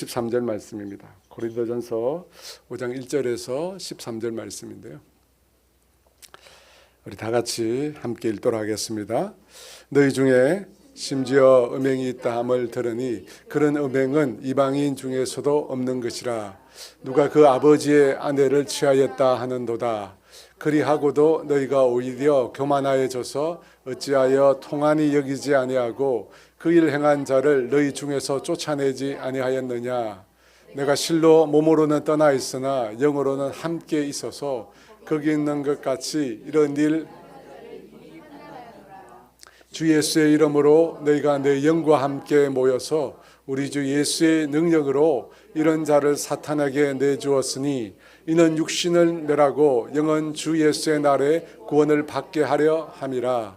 13절 말씀입니다. 고린도전서 5장 1절에서 13절 말씀인데요. 우리 다 같이 함께 읽도록 하겠습니다. 너희 중에 심지어 음행이 있다 함을 들으니 그런 음행은 이방인 중에서도 없는 것이라. 누가 그 아버지의 아내를 취하였다 하는도다. 그리하고도 너희가 오히려 교만하여져서 어찌하여 통한이 여기지 아니하고 그 일 행한 자를 너희 중에서 쫓아내지 아니하였느냐. 내가 실로 몸으로는 떠나 있으나 영으로는 함께 있어서 거기 있는 것 같이 이런 일 주 예수의 이름으로 너희가 내 영과 함께 모여서 우리 주 예수의 능력으로 이런 자를 사탄에게 내주었으니 이는 육신을 멸하고 영은 주 예수의 날에 구원을 받게 하려 함이라.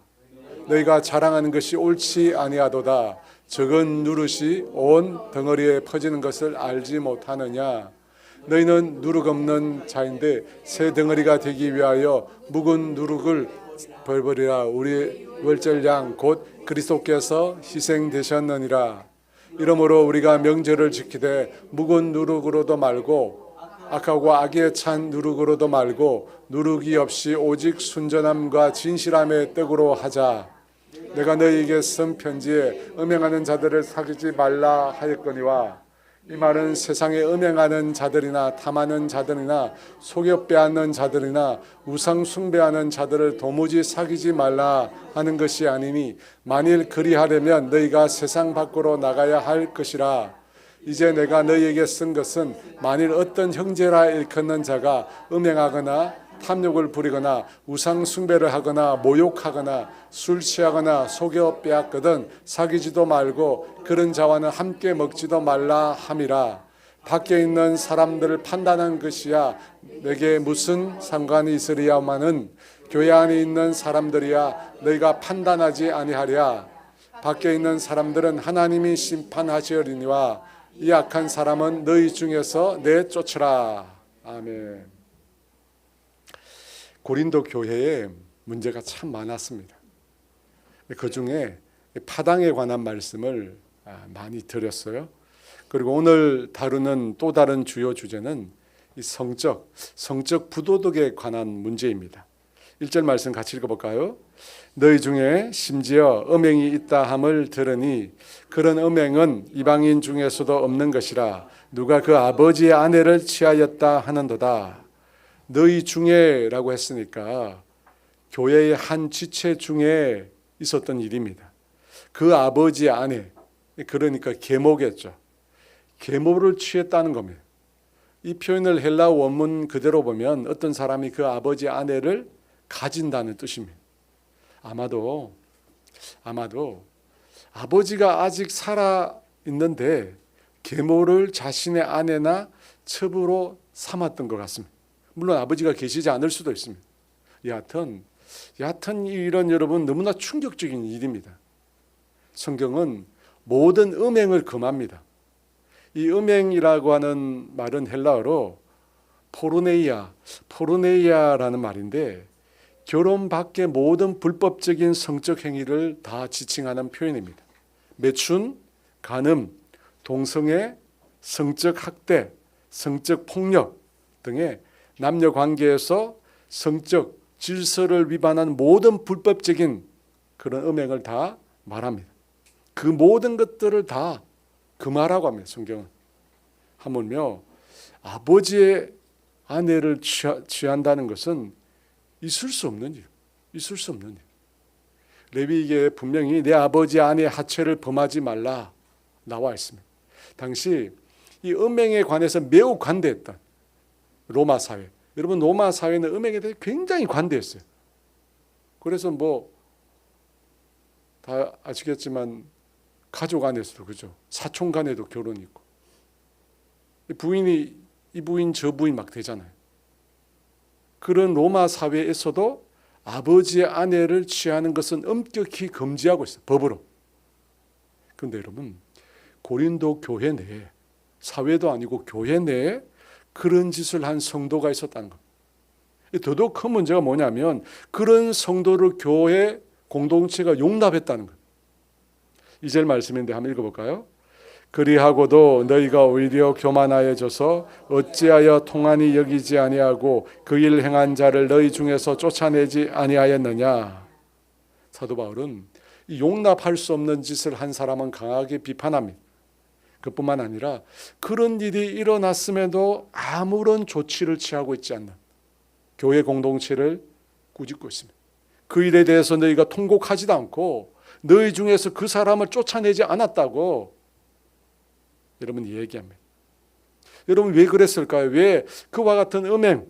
너희가 자랑하는 것이 옳지 아니하도다. 적은 누릇이 온 덩어리에 퍼지는 것을 알지 못하느냐. 너희는 누룩 없는 자인데 새 덩어리가 되기 위하여 묵은 누룩을 벌버리라. 우리 월절양 곧 그리스도께서 희생되셨느니라. 이러므로 우리가 명절을 지키되 묵은 누룩으로도 말고 악하고 악에 찬 누룩으로도 말고 누룩이 없이 오직 순전함과 진실함의 떡으로 하자. 내가 너희에게 쓴 편지에 음행하는 자들을 사귀지 말라 하였거니와 이 말은 세상에 음행하는 자들이나 탐하는 자들이나 속여 빼앗는 자들이나 우상 숭배하는 자들을 도무지 사귀지 말라 하는 것이 아니니 만일 그리하려면 너희가 세상 밖으로 나가야 할 것이라. 이제 내가 너희에게 쓴 것은 만일 어떤 형제라 일컫는 자가 음행하거나 탐욕을 부리거나 우상 숭배를 하거나 모욕하거나 술 취하거나 속여 빼앗거든 사귀지도 말고 그런 자와는 함께 먹지도 말라 함이라. 밖에 있는 사람들을 판단한 것이야 내게 무슨 상관이 있으리야마는 교회 안에 있는 사람들이야 너희가 판단하지 아니하랴. 밖에 있는 사람들은 하나님이 심판하시리니와 이 악한 사람은 너희 중에서 내쫓으라. 아멘. 고린도 교회에 문제가 참 많았습니다. 그 중에 파당에 관한 말씀을 많이 드렸어요. 그리고 오늘 다루는 또 다른 주요 주제는 이 성적 부도덕에 관한 문제입니다. 1절 말씀 같이 읽어볼까요? 너희 중에 심지어 음행이 있다 함을 들으니 그런 음행은 이방인 중에서도 없는 것이라. 누가 그 아버지의 아내를 취하였다 하는도다. 너희 중에라고 했으니까 교회의 한 지체 중에 있었던 일입니다. 그 아버지의 아내, 그러니까 계모겠죠. 계모를 취했다는 겁니다. 이 표현을 헬라 원문 그대로 보면 어떤 사람이 그 아버지의 아내를 가진다는 뜻입니다. 아마도 아버지가 아직 살아 있는데 계모를 자신의 아내나 첩으로 삼았던 것 같습니다. 물론 아버지가 계시지 않을 수도 있습니다. 여하튼 이런 여러분 너무나 충격적인 일입니다. 성경은 모든 음행을 금합니다. 이 음행이라고 하는 말은 헬라어로 포르네이아라는 말인데 결혼 밖의 모든 불법적인 성적 행위를 다 지칭하는 표현입니다. 매춘, 간음, 동성애, 성적 학대, 성적 폭력 등의 남녀 관계에서 성적 질서를 위반한 모든 불법적인 그런 음행을 다 말합니다. 그 모든 것들을 다 금하라고 합니다. 성경은. 하물며 아버지의 아내를 취한다는 것은 있을 수 없는 일. 레위기에 분명히 내 아버지의 아내의 하체를 범하지 말라 나와 있습니다. 당시 이 음행에 관해서 매우 관대했던 로마 사회. 여러분 로마 사회는 음행에 대해 굉장히 관대했어요. 그래서 다 아시겠지만 가족 안에서도 그죠. 사촌 간에도 결혼이 있고. 부인이 이 부인 저 부인 막 되잖아요. 그런 로마 사회에서도 아버지의 아내를 취하는 것은 엄격히 금지하고 있어요. 법으로. 그런데 여러분 고린도 교회 내에 사회도 아니고 교회 내에 그런 짓을 한 성도가 있었다는 것. 더더욱 큰 문제가 뭐냐면 그런 성도를 교회 공동체가 용납했다는 것. 2절 말씀인데 한번 읽어볼까요? 그리하고도 너희가 오히려 교만하여져서 어찌하여 통한이 여기지 아니하고 그 일 행한 자를 너희 중에서 쫓아내지 아니하였느냐. 사도 바울은 이 용납할 수 없는 짓을 한 사람은 강하게 비판합니다. 그뿐만 아니라 그런 일이 일어났음에도 아무런 조치를 취하고 있지 않는 교회 공동체를 꾸짖고 있습니다. 그 일에 대해서 너희가 통곡하지도 않고 너희 중에서 그 사람을 쫓아내지 않았다고 여러분 얘기합니다. 여러분 왜 그랬을까요? 왜 그와 같은 음행,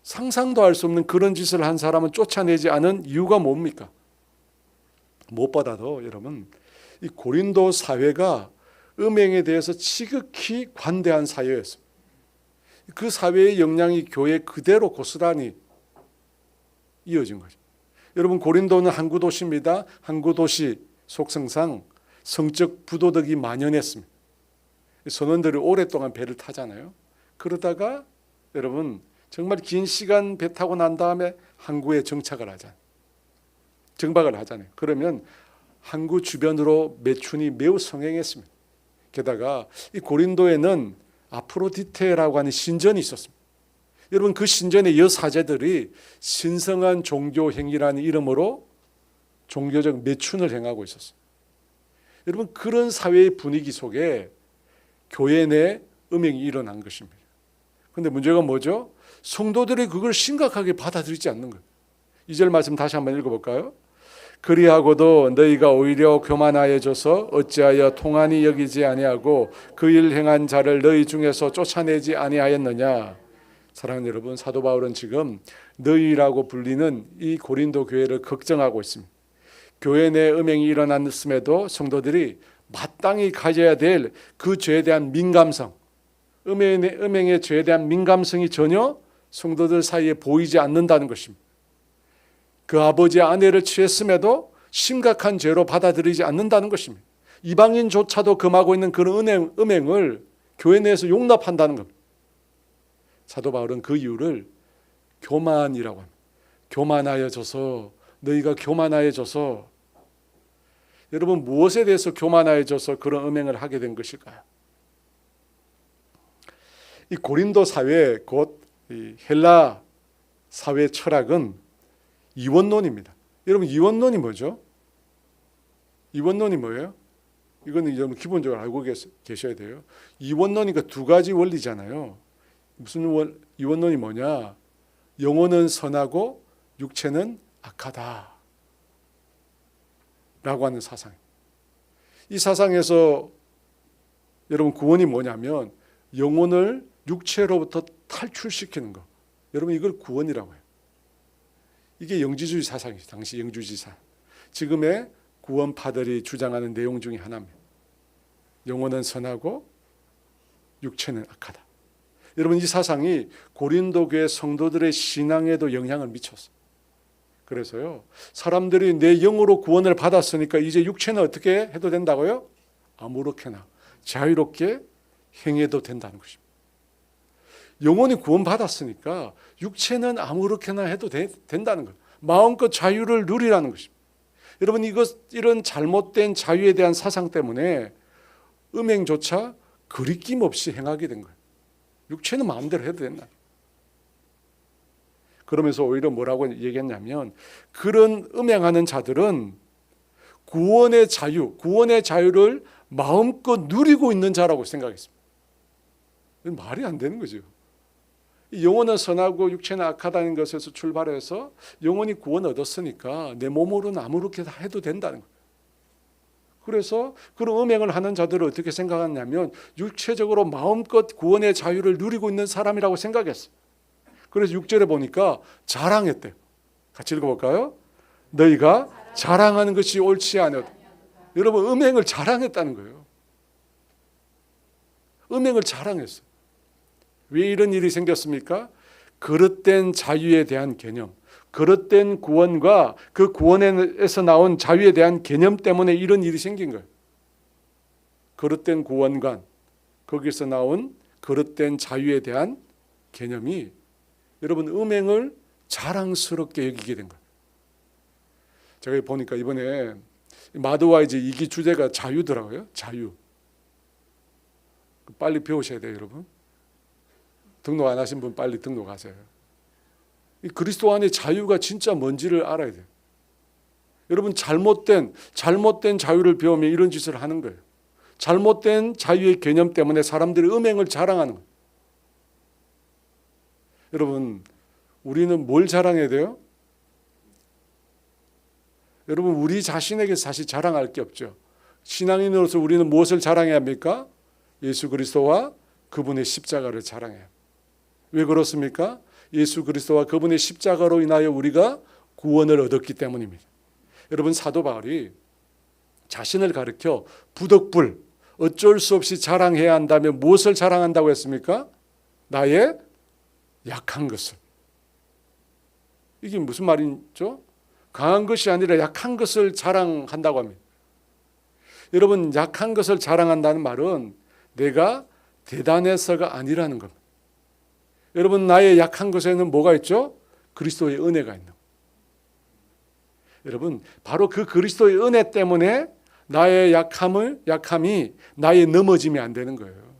상상도 할 수 없는 그런 짓을 한 사람은 쫓아내지 않은 이유가 뭡니까? 무엇보다도 여러분 이 고린도 사회가 음행에 대해서 지극히 관대한 사회였습니다. 그 사회의 영향이 교회에 그대로 고스란히 이어진 거죠. 여러분 고린도는 항구 도시입니다. 항구 도시 속성상 성적 부도덕이 만연했습니다. 선원들이 오랫동안 배를 타잖아요. 그러다가 여러분 정말 긴 시간 배 타고 난 다음에 항구에 정박을 하잖아요. 그러면 항구 주변으로 매춘이 매우 성행했습니다. 게다가 이 고린도에는 아프로디테라고 하는 신전이 있었습니다. 여러분 그 신전의 여사제들이 신성한 종교 행위라는 이름으로 종교적 매춘을 행하고 있었어요. 여러분 그런 사회의 분위기 속에 교회 내 음행이 일어난 것입니다. 그런데 문제가 뭐죠? 성도들이 그걸 심각하게 받아들이지 않는 거예요. 2절 말씀 다시 한번 읽어볼까요? 그리하고도 너희가 오히려 교만하여져서 어찌하여 통한이 여기지 아니하고 그 일 행한 자를 너희 중에서 쫓아내지 아니하였느냐. 사랑하는 여러분, 사도 바울은 지금 너희라고 불리는 이 고린도 교회를 걱정하고 있습니다. 교회 내 음행이 일어났음에도 성도들이 마땅히 가져야 될 그 죄에 대한 민감성, 음행의 죄에 대한 민감성이 전혀 성도들 사이에 보이지 않는다는 것입니다. 그 아버지의 아내를 취했음에도 심각한 죄로 받아들이지 않는다는 것입니다. 이방인조차도 금하고 있는 그런 음행을 교회 내에서 용납한다는 겁니다. 사도 바울은 그 이유를 교만이라고 합니다. 교만하여져서, 너희가 교만하여져서, 여러분 무엇에 대해서 교만하여져서 그런 음행을 하게 된 것일까요? 이 고린도 사회, 곧 이 헬라 사회 철학은 이원론입니다. 여러분 이원론이 뭐죠? 이원론이 뭐예요? 이거는 여러분 기본적으로 알고 계셔야 돼요. 이원론이니까 두 가지 원리잖아요. 무슨 이원론이 뭐냐? 영혼은 선하고 육체는 악하다 라고 하는 사상. 이 사상에서 여러분 구원이 뭐냐면 영혼을 육체로부터 탈출시키는 것. 여러분 이걸 구원이라고 해요. 이게 영지주의 사상이죠. 당시 영지주의 사상. 지금의 구원파들이 주장하는 내용 중에 하나입니다. 영혼은 선하고 육체는 악하다. 여러분 이 사상이 고린도 교회 성도들의 신앙에도 영향을 미쳤어요. 그래서요, 사람들이 내 영으로 구원을 받았으니까 이제 육체는 어떻게 해도 된다고요? 아무렇게나 자유롭게 행해도 된다는 것입니다. 영혼이 구원받았으니까 육체는 아무렇게나 해도 된다는 것. 마음껏 자유를 누리라는 것입니다. 여러분 이런 잘못된 자유에 대한 사상 때문에 음행조차 거리낌 없이 행하게 된 거예요. 육체는 마음대로 해도 된다. 그러면서 오히려 뭐라고 얘기했냐면 그런 음행하는 자들은 구원의 자유를 마음껏 누리고 있는 자라고 생각했습니다. 말이 안 되는 거죠. 영혼은 선하고 육체는 악하다는 것에서 출발해서 영혼이 구원 얻었으니까 내 몸으로는 아무렇게 다 해도 된다는 거예요. 그래서 그런 음행을 하는 자들을 어떻게 생각하냐면 육체적으로 마음껏 구원의 자유를 누리고 있는 사람이라고 생각했어요. 그래서 6절에 보니까 자랑했대요. 같이 읽어볼까요? 너희가 자랑하는 것이 옳지 않아도. 여러분 음행을 자랑했다는 거예요. 음행을 자랑했어요. 왜 이런 일이 생겼습니까? 그릇된 자유에 대한 개념, 그릇된 구원과 그 구원에서 나온 자유에 대한 개념 때문에 이런 일이 생긴 거예요. 그릇된 구원관, 거기서 나온 그릇된 자유에 대한 개념이 여러분 음행을 자랑스럽게 여기게 된 거예요. 제가 보니까 이번에 마드와이즈 2기 주제가 자유더라고요. 자유. 빨리 배우셔야 돼요, 여러분. 등록 안 하신 분 빨리 등록하세요. 이 그리스도 안의 자유가 진짜 뭔지를 알아야 돼요. 여러분, 잘못된 자유를 배우면 이런 짓을 하는 거예요. 잘못된 자유의 개념 때문에 사람들이 음행을 자랑하는 거예요. 여러분, 우리는 뭘 자랑해야 돼요? 여러분, 우리 자신에게 사실 자랑할 게 없죠. 신앙인으로서 우리는 무엇을 자랑해야 합니까? 예수 그리스도와 그분의 십자가를 자랑해요. 왜 그렇습니까? 예수 그리스도와 그분의 십자가로 인하여 우리가 구원을 얻었기 때문입니다. 여러분, 사도 바울이 자신을 가리켜 부덕불, 어쩔 수 없이 자랑해야 한다면 무엇을 자랑한다고 했습니까? 나의 약한 것을. 이게 무슨 말이죠? 강한 것이 아니라 약한 것을 자랑한다고 합니다. 여러분, 약한 것을 자랑한다는 말은 내가 대단해서가 아니라는 겁니다. 여러분, 나의 약한 것에는 뭐가 있죠? 그리스도의 은혜가 있는 거예요. 여러분, 바로 그 그리스도의 은혜 때문에 나의 약함이 나의 넘어짐이 안 되는 거예요.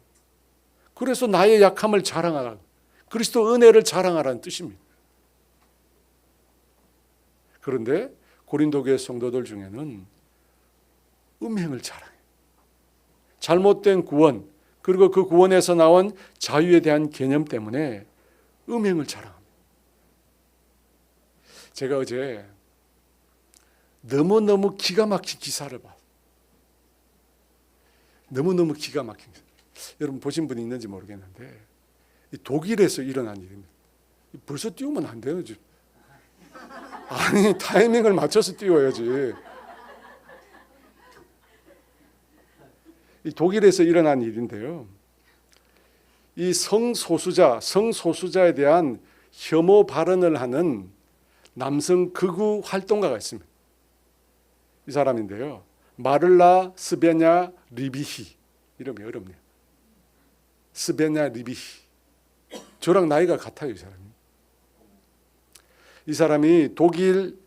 그래서 나의 약함을 자랑하라. 그리스도 은혜를 자랑하라는 뜻입니다. 그런데 고린도 교회 성도들 중에는 음행을 자랑해요. 잘못된 구원, 그리고 그 구원에서 나온 자유에 대한 개념 때문에 음행을 자랑합니다. 제가 어제 너무너무 기가 막힌 기사를 봤어요. 너무너무 기가 막힌 기사. 여러분 보신 분이 있는지 모르겠는데 독일에서 일어난 일입니다. 벌써 띄우면 안 돼요. 지금. 아니, 타이밍을 맞춰서 띄워야지. 이 독일에서 일어난 일인데요. 이 성소수자에 대한 혐오 발언을 하는 남성 극우 활동가가 있습니다. 이 사람인데요. 마를라 스베냐 리비히. 이름이 어렵네요. 스베냐 리비히. 저랑 나이가 같아요, 이 사람이. 이 사람이 독일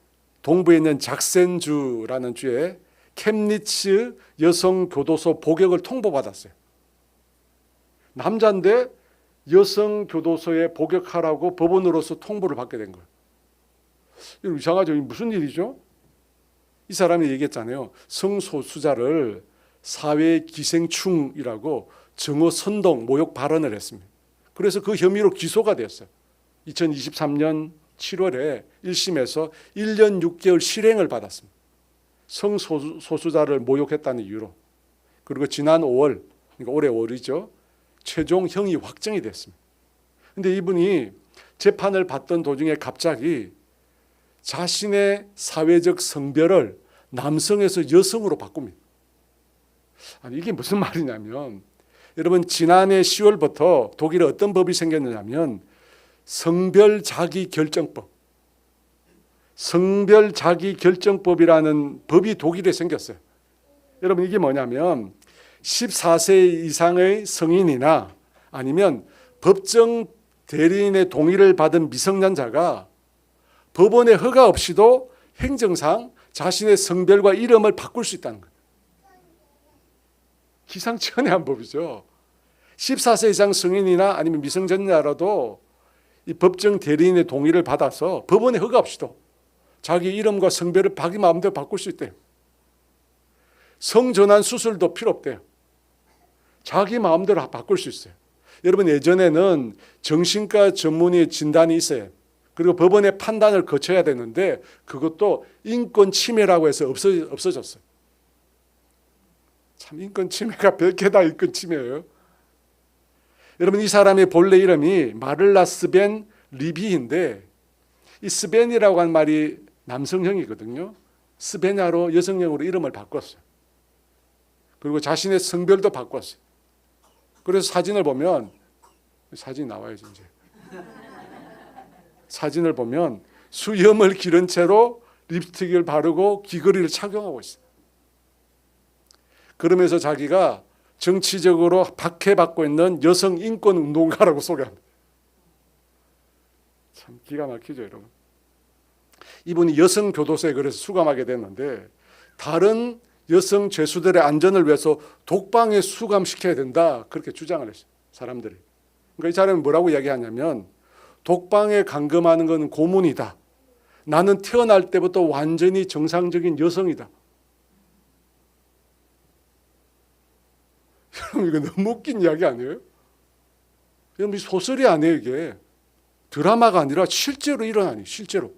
동부에 있는 작센주라는 주에 켐니츠 여성교도소 복역을 통보받았어요. 남자인데 여성교도소에 복역하라고 법원으로서 통보를 받게 된 거예요. 이상하죠? 무슨 일이죠? 이 사람이 얘기했잖아요. 성소수자를 사회 기생충이라고 정오 선동, 모욕 발언을 했습니다. 그래서 그 혐의로 기소가 되었어요. 2023년 7월에 1심에서 1년 6개월 실행을 받았습니다. 성소수자를 모욕했다는 이유로. 그리고 지난 5월, 그러니까 올해 5월이죠. 최종 형이 확정이 됐습니다. 그런데 이분이 재판을 받던 도중에 갑자기 자신의 사회적 성별을 남성에서 여성으로 바꿉니다. 아니, 이게 무슨 말이냐면, 여러분, 지난해 10월부터 독일에 어떤 법이 생겼느냐면 성별 자기 결정법이라는 법이 독일에 생겼어요. 여러분, 이게 뭐냐면 14세 이상의 성인이나 아니면 법정 대리인의 동의를 받은 미성년자가 법원의 허가 없이도 행정상 자신의 성별과 이름을 바꿀 수 있다는 거예요. 기상천외한 법이죠. 14세 이상 성인이나 아니면 미성년자라도 이 법정 대리인의 동의를 받아서 법원의 허가 없이도 자기 이름과 성별을 자기 마음대로 바꿀 수 있대요. 성전환 수술도 필요 없대요. 자기 마음대로 바꿀 수 있어요. 여러분, 예전에는 정신과 전문의 진단이 있어요. 그리고 법원의 판단을 거쳐야 되는데 그것도 인권 침해라고 해서 없어졌어요. 참, 인권 침해가 몇 개다 인권 침해예요. 여러분, 이 사람의 본래 이름이 마를라 스벤 리비인데 이 스벤이라고 한 말이 남성형이거든요. 스베냐로 여성형으로 이름을 바꿨어요. 그리고 자신의 성별도 바꿨어요. 그래서 사진을 보면, 사진이 나와야지 이제. 사진을 보면 수염을 기른 채로 립스틱을 바르고 귀걸이를 착용하고 있어요. 그러면서 자기가 정치적으로 박해받고 있는 여성 인권 운동가라고 소개합니다. 참 기가 막히죠, 여러분. 이분이 여성 교도소에 그래서 수감하게 됐는데 다른 여성 죄수들의 안전을 위해서 독방에 수감시켜야 된다. 그렇게 주장을 했어요. 사람들이. 그러니까 이 사람은 뭐라고 이야기하냐면 독방에 감금하는 것은 고문이다. 나는 태어날 때부터 완전히 정상적인 여성이다. 여러분 이거 너무 웃긴 이야기 아니에요? 여러분 소설이 아니에요 이게. 드라마가 아니라 실제로 일어나니 실제로.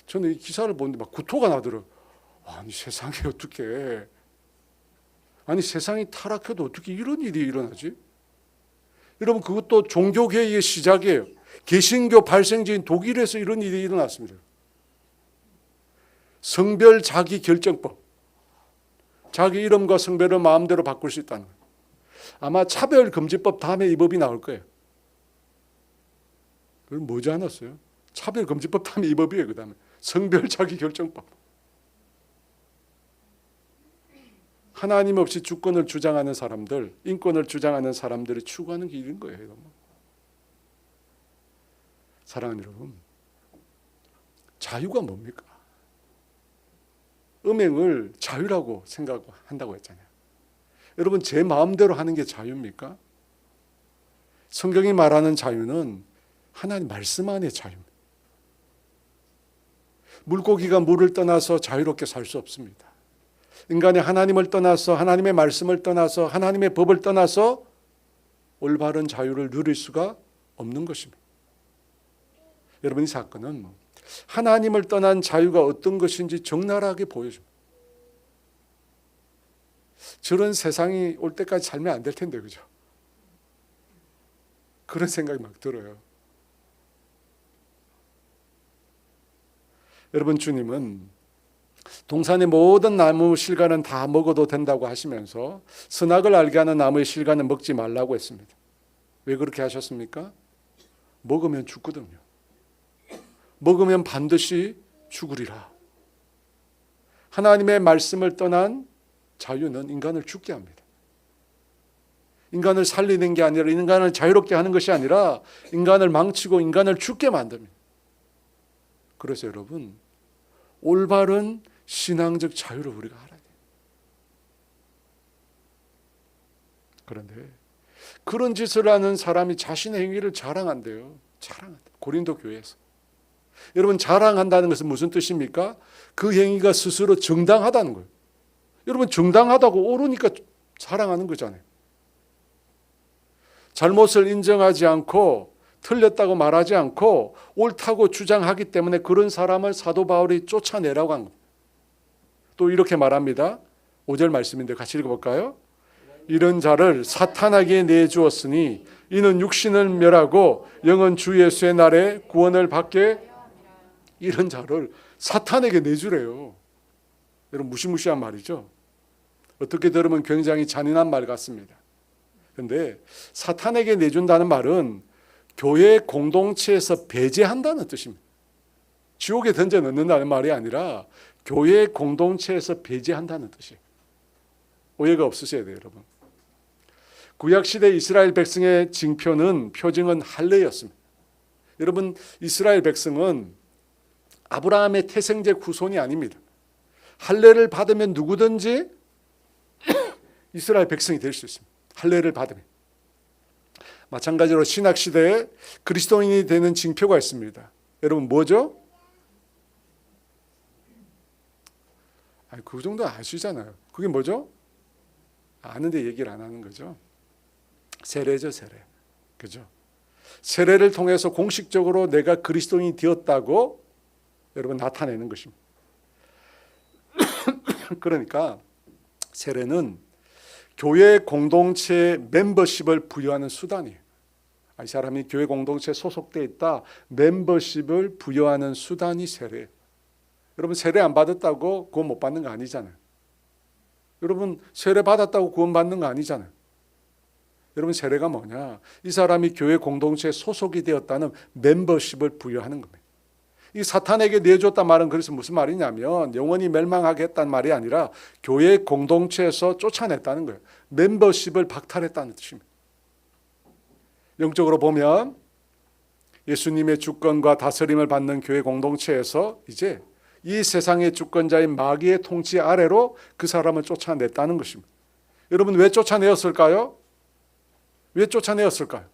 저는 이 기사를 보는데 막 구토가 나더라고요. 아니 세상에 어떻게 아니 세상이 타락해도 어떻게 이런 일이 일어나지? 여러분 그것도 종교개혁의 시작이에요. 개신교 발생지인 독일에서 이런 일이 일어났습니다. 성별 자기결정법. 자기 이름과 성별을 마음대로 바꿀 수 있다는 거예요. 아마 차별금지법 다음에 이 법이 나올 거예요. 그럼 뭐지 않았어요? 차별금지법 다음에 이 법이에요. 그 다음에 성별 자기결정법. 하나님 없이 주권을 주장하는 사람들, 인권을 주장하는 사람들이 추구하는 길인 거예요. 여러분. 사랑하는 여러분, 자유가 뭡니까? 음행을 자유라고 생각한다고 했잖아요. 여러분 제 마음대로 하는 게 자유입니까? 성경이 말하는 자유는 하나님 말씀 안의 자유입니다. 물고기가 물을 떠나서 자유롭게 살 수 없습니다. 인간이 하나님을 떠나서 하나님의 말씀을 떠나서 하나님의 법을 떠나서 올바른 자유를 누릴 수가 없는 것입니다. 여러분 이 사건은 하나님을 떠난 자유가 어떤 것인지 적나라하게 보여줍니다. 저런 세상이 올 때까지 살면 안 될 텐데 그죠? 그런 생각이 막 들어요. 여러분 주님은 동산의 모든 나무 실과는 다 먹어도 된다고 하시면서 선악을 알게 하는 나무의 실과는 먹지 말라고 했습니다. 왜 그렇게 하셨습니까? 먹으면 죽거든요. 먹으면 반드시 죽으리라. 하나님의 말씀을 떠난 자유는 인간을 죽게 합니다. 인간을 살리는 게 아니라 인간을 자유롭게 하는 것이 아니라 인간을 망치고 인간을 죽게 만듭니다. 그래서 여러분 올바른 신앙적 자유를 우리가 알아야 돼요. 그런데 그런 짓을 하는 사람이 자신의 행위를 자랑한대요. 자랑한대요. 고린도 교회에서. 여러분 자랑한다는 것은 무슨 뜻입니까? 그 행위가 스스로 정당하다는 거예요. 여러분 정당하다고 옳으니까 자랑하는 거잖아요. 잘못을 인정하지 않고 틀렸다고 말하지 않고 옳다고 주장하기 때문에 그런 사람을 사도 바울이 쫓아내라고 한 겁니다. 또 이렇게 말합니다. 5절 말씀인데 같이 읽어볼까요? 이런 자를 사탄에게 내주었으니 이는 육신을 멸하고 영은 주 예수의 날에 구원을 받게. 이런 자를 사탄에게 내주래요. 여러분 무시무시한 말이죠. 어떻게 들으면 굉장히 잔인한 말 같습니다. 그런데 사탄에게 내준다는 말은 교회 공동체에서 배제한다는 뜻입니다. 지옥에 던져 넣는다는 말이 아니라 교회 공동체에서 배제한다는 뜻이에요. 오해가 없으셔야 돼요, 여러분. 구약시대 이스라엘 백성의 징표는 표징은 할례였습니다. 여러분 이스라엘 백성은 아브라함의 태생제 후손이 아닙니다. 할례를 받으면 누구든지 이스라엘 백성이 될 수 있습니다. 할례를 받으면. 마찬가지로 신약시대에 그리스도인이 되는 징표가 있습니다. 여러분 뭐죠? 그 정도 아시잖아요. 그게 뭐죠? 아는데 얘기를 안 하는 거죠. 세례죠, 세례. 그죠? 세례를 통해서 공식적으로 내가 그리스도인이 되었다고 여러분 나타내는 것입니다. 그러니까 세례는 교회 공동체의 멤버십을 부여하는 수단이에요. 이 사람이 교회 공동체에 소속되어 있다. 멤버십을 부여하는 수단이 세례예요. 여러분 세례 안 받았다고 구원 못 받는 거 아니잖아요. 여러분 세례 받았다고 구원 받는 거 아니잖아요. 여러분 세례가 뭐냐? 이 사람이 교회 공동체에 소속이 되었다는 멤버십을 부여하는 겁니다. 이 사탄에게 내줬단 말은 그래서 무슨 말이냐면 영원히 멸망하게 했단 말이 아니라 교회 공동체에서 쫓아냈다는 거예요. 멤버십을 박탈했다는 뜻입니다. 영적으로 보면 예수님의 주권과 다스림을 받는 교회 공동체에서 이제 이 세상의 주권자인 마귀의 통치 아래로 그 사람을 쫓아냈다는 것입니다. 여러분, 왜 쫓아내었을까요? 왜 쫓아내었을까요?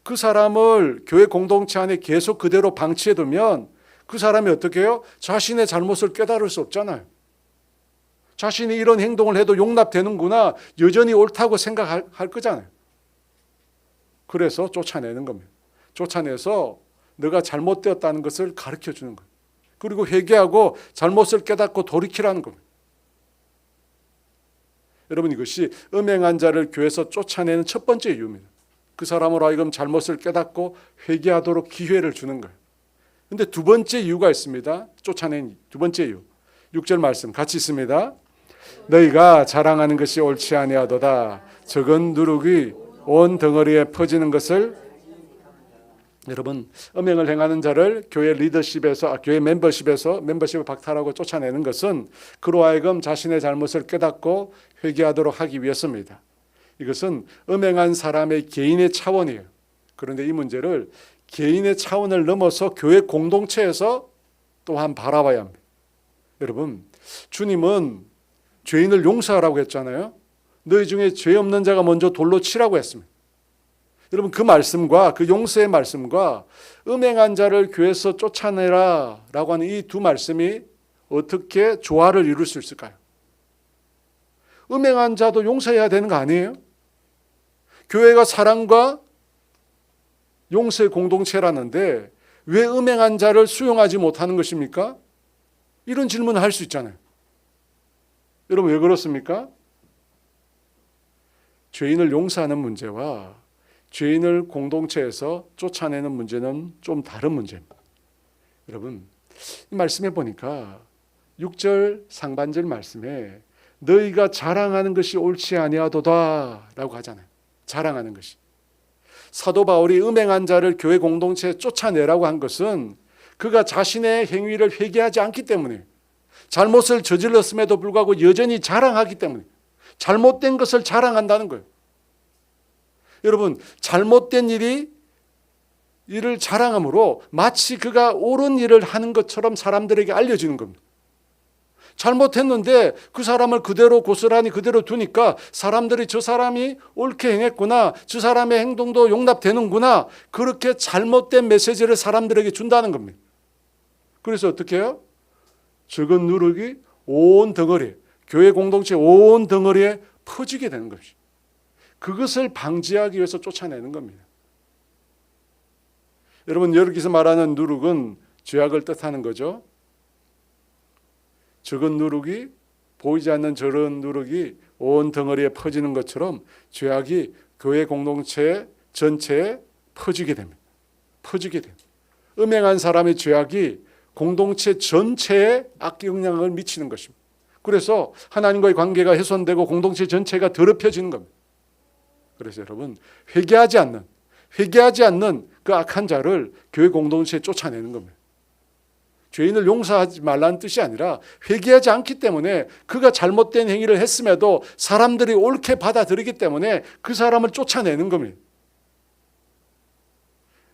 그 사람을 교회 공동체 안에 계속 그대로 방치해두면 그 사람이 어떻게 해요? 자신의 잘못을 깨달을 수 없잖아요. 자신이 이런 행동을 해도 용납되는구나, 여전히 옳다고 생각할 거잖아요. 그래서 쫓아내는 겁니다. 쫓아내서 너가 잘못되었다는 것을 가르쳐 주는 거예요. 그리고 회개하고 잘못을 깨닫고 돌이키라는 겁니다. 여러분, 이것이 음행한 자를 교회에서 쫓아내는 첫 번째 이유입니다. 그 사람으로 하여금 잘못을 깨닫고 회개하도록 기회를 주는 거예요. 그런데 두 번째 이유가 있습니다. 쫓아낸 두 번째 이유. 6절 말씀 같이 있습니다. 너희가 자랑하는 것이 옳지 아니하도다. 적은 누룩이 온 덩어리에 퍼지는 것을. 여러분, 음행을 행하는 자를 교회 리더십에서, 교회 멤버십을 박탈하고 쫓아내는 것은 그로 하여금 자신의 잘못을 깨닫고 회개하도록 하기 위해서입니다. 이것은 음행한 사람의 개인의 차원이에요. 그런데 이 문제를 개인의 차원을 넘어서 교회 공동체에서 또한 바라봐야 합니다. 여러분, 주님은 죄인을 용서하라고 했잖아요. 너희 중에 죄 없는 자가 먼저 돌로 치라고 했습니다. 여러분, 그 말씀과 그 용서의 말씀과 음행한 자를 교회에서 쫓아내라 라고 하는 이 두 말씀이 어떻게 조화를 이룰 수 있을까요? 음행한 자도 용서해야 되는 거 아니에요? 교회가 사랑과 용서의 공동체라는데 왜 음행한 자를 수용하지 못하는 것입니까? 이런 질문을 할 수 있잖아요. 여러분, 왜 그렇습니까? 죄인을 용서하는 문제와 죄인을 공동체에서 쫓아내는 문제는 좀 다른 문제입니다. 여러분, 이 말씀해 보니까 6절 상반절 말씀에 너희가 자랑하는 것이 옳지 아니하도다 라고 하잖아요. 자랑하는 것이. 사도 바울이 음행한 자를 교회 공동체에 쫓아내라고 한 것은 그가 자신의 행위를 회개하지 않기 때문에, 잘못을 저질렀음에도 불구하고 여전히 자랑하기 때문에, 잘못된 것을 자랑한다는 거예요. 여러분, 잘못된 일을 자랑함으로 마치 그가 옳은 일을 하는 것처럼 사람들에게 알려지는 겁니다. 잘못했는데 그 사람을 그대로 고스란히 그대로 두니까 사람들이 저 사람이 옳게 행했구나, 저 사람의 행동도 용납되는구나, 그렇게 잘못된 메시지를 사람들에게 준다는 겁니다. 그래서 어떻게 해요? 적은 누룩이 온 덩어리, 교회 공동체 온 덩어리에 퍼지게 되는 것이죠. 그것을 방지하기 위해서 쫓아내는 겁니다. 여러분, 여기서 말하는 누룩은 죄악을 뜻하는 거죠. 적은 누룩이, 보이지 않는 저런 누룩이 온 덩어리에 퍼지는 것처럼 죄악이 교회 공동체 전체에 퍼지게 됩니다. 퍼지게 됩니다. 음행한 사람의 죄악이 공동체 전체에 악영향을 미치는 것입니다. 그래서 하나님과의 관계가 훼손되고 공동체 전체가 더럽혀지는 겁니다. 그래서 여러분, 회개하지 않는 그 악한 자를 교회 공동체에 쫓아내는 겁니다. 죄인을 용서하지 말라는 뜻이 아니라 회개하지 않기 때문에, 그가 잘못된 행위를 했음에도 사람들이 옳게 받아들이기 때문에 그 사람을 쫓아내는 겁니다.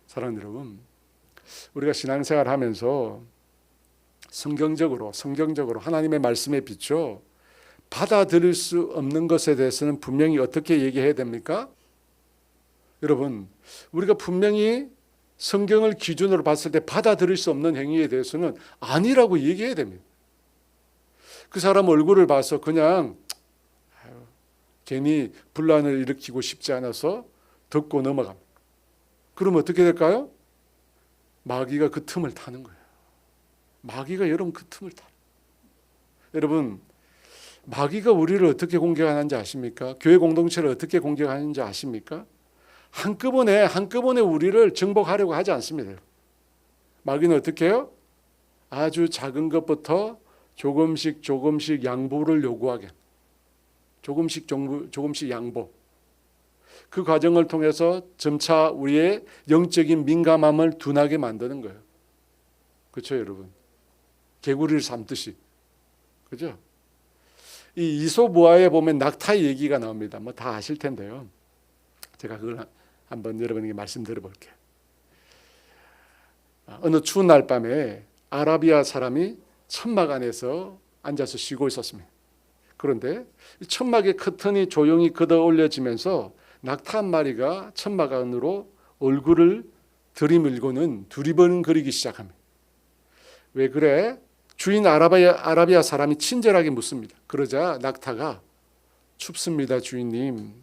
사랑하는 여러분, 우리가 신앙생활 하면서 성경적으로 하나님의 말씀에 비춰 받아들일 수 없는 것에 대해서는 분명히 어떻게 얘기해야 됩니까? 여러분, 우리가 분명히 성경을 기준으로 봤을 때 받아들일 수 없는 행위에 대해서는 아니라고 얘기해야 됩니다. 그 사람 얼굴을 봐서 그냥 괜히 분란을 일으키고 싶지 않아서 덮고 넘어갑니다. 그럼 어떻게 될까요? 마귀가 그 틈을 타는 거예요. 마귀가 여러분 그 틈을 타요. 여러분, 마귀가 우리를 어떻게 공격하는지 아십니까? 교회 공동체를 어떻게 공격하는지 아십니까? 한꺼번에 우리를 정복하려고 하지 않습니다. 마귀는 어떻게 해요? 아주 작은 것부터 조금씩 양보를 요구하게. 조금씩 양보. 그 과정을 통해서 점차 우리의 영적인 민감함을 둔하게 만드는 거예요. 그렇죠, 여러분? 개구리를 삶듯이. 그죠? 이 이솝우화에 보면 낙타의 얘기가 나옵니다. 뭐 다 아실 텐데요. 제가 그걸 한번 여러분에게 말씀드려 볼게요. 어느 추운 날 밤에 아라비아 사람이 천막 안에서 앉아서 쉬고 있었습니다. 그런데 천막의 커튼이 조용히 걷어 올려지면서 낙타 한 마리가 천막 안으로 얼굴을 들이밀고는 두리번거리기 시작합니다. 왜 그래? 주인 아라비아 사람이 친절하게 묻습니다. 그러자 낙타가 춥습니다, 주인님.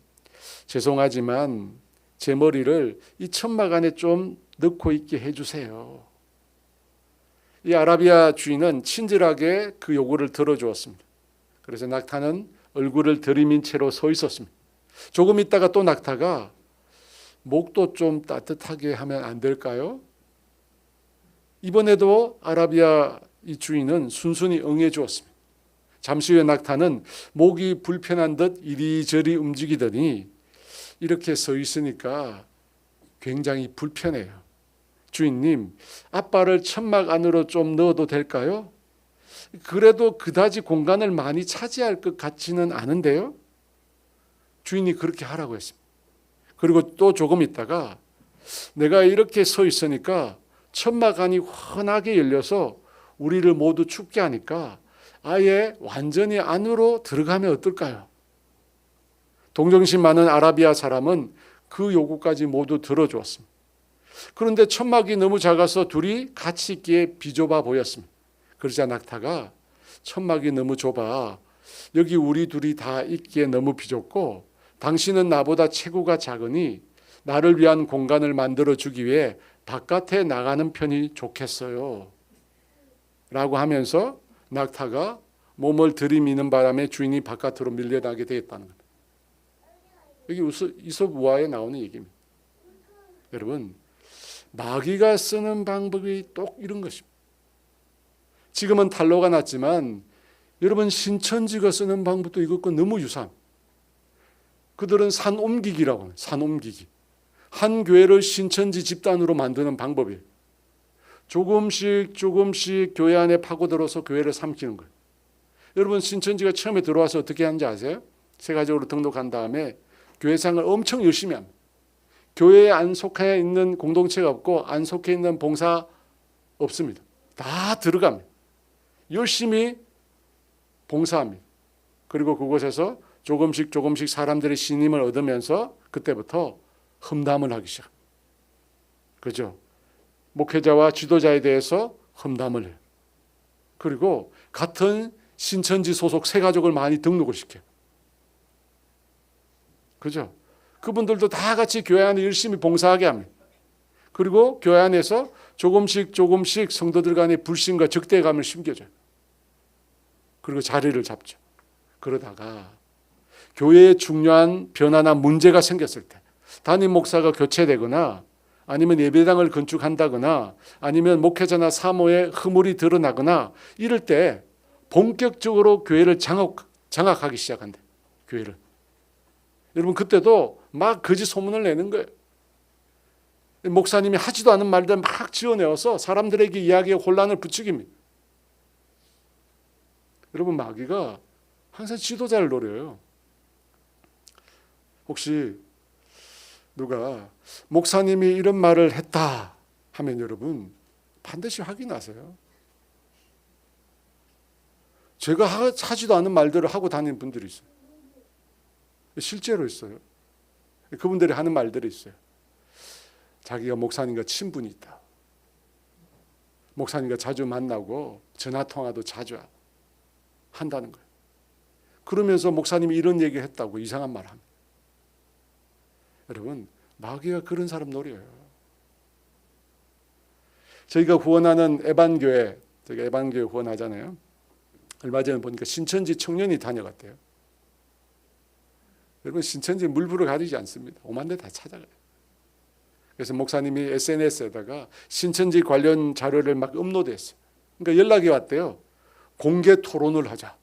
죄송하지만 제 머리를 이 천막 안에 좀 넣고 있게 해주세요. 이 아라비아 주인은 친절하게 그 요구를 들어주었습니다. 그래서 낙타는 얼굴을 들이민 채로 서 있었습니다. 조금 있다가 또 낙타가 목도 좀 따뜻하게 하면 안 될까요? 이번에도 아라비아 이 주인은 순순히 응해 주었습니다. 잠시 후에 낙타는 목이 불편한 듯 이리저리 움직이더니 이렇게 서 있으니까 굉장히 불편해요. 주인님, 앞발을 천막 안으로 좀 넣어도 될까요? 그래도 그다지 공간을 많이 차지할 것 같지는 않은데요. 주인이 그렇게 하라고 했습니다. 그리고 또 조금 있다가 내가 이렇게 서 있으니까 천막 안이 환하게 열려서 우리를 모두 춥게 하니까 아예 완전히 안으로 들어가면 어떨까요? 동정심 많은 아라비아 사람은 그 요구까지 모두 들어주었습니다. 그런데 천막이 너무 작아서 둘이 같이 있기에 비좁아 보였습니다. 그러자 낙타가 천막이 너무 좁아. 여기 우리 둘이 다 있기에 너무 비좁고 당신은 나보다 체구가 작으니 나를 위한 공간을 만들어주기 위해 바깥에 나가는 편이 좋겠어요. 라고 하면서 낙타가 몸을 들이미는 바람에 주인이 바깥으로 밀려나게 되었다는 겁니다. 여기 이솝 우화에 나오는 얘기입니다. 여러분, 마귀가 쓰는 방법이 똑 이런 것입니다. 지금은 탄로가 났지만 여러분 신천지가 쓰는 방법도 이것과 너무 유사합니다. 그들은 산 옮기기라고 합니다. 산 옮기기. 한 교회를 신천지 집단으로 만드는 방법이에요. 조금씩 교회 안에 파고들어서 교회를 삼키는 거예요. 여러분 신천지가 처음에 들어와서 어떻게 하는지 아세요? 세가적으로 등록한 다음에 교회생활을 엄청 열심히 합니다. 교회에 안 속해 있는 공동체가 없고 안 속해 있는 봉사 없습니다. 다 들어갑니다. 열심히 봉사합니다. 그리고 그곳에서 조금씩 사람들의 신임을 얻으면서 그때부터 험담을 하기 시작합니다. 그죠? 목회자와 지도자에 대해서 험담을 해요. 그리고 같은 신천지 소속 새가족을 많이 등록을 시켜요. 그죠? 그분들도 다 같이 교회 안에 열심히 봉사하게 합니다. 그리고 교회 안에서 조금씩 성도들 간의 불신과 적대감을 심겨줘요. 그리고 자리를 잡죠. 그러다가 교회에 중요한 변화나 문제가 생겼을 때 담임 목사가 교체되거나 아니면 예배당을 건축한다거나 아니면 목회자나 사모에 허물이 드러나거나 이럴 때 본격적으로 교회를 장악하기 시작한대. 교회를. 여러분 그때도 막 거짓 소문을 내는 거예요. 목사님이 하지도 않은 말들 막 지어내어서 사람들에게 이야기에 혼란을 부추깁니다. 여러분 마귀가 항상 지도자를 노려요. 혹시 누가 목사님이 이런 말을 했다 하면 여러분 반드시 확인하세요. 제가 하지도 않은 말들을 하고 다니는 분들이 있어요. 실제로 있어요. 그분들이 하는 말들이 있어요. 자기가 목사님과 친분이 있다. 목사님과 자주 만나고 전화통화도 자주 한다는 거예요. 그러면서 목사님이 이런 얘기를 했다고 이상한 말을 합니다. 여러분 마귀가 그런 사람 노려요. 저희가 후원하는 에반교회, 저희가 에반교회 후원하잖아요. 얼마 전에 보니까 신천지 청년이 다녀갔대요. 여러분 신천지 물부러 가리지 않습니다. 오만 대 다 찾아가요. 그래서 목사님이 SNS에다가 신천지 관련 자료를 막 업로드했어요. 그러니까 연락이 왔대요. 공개 토론을 하자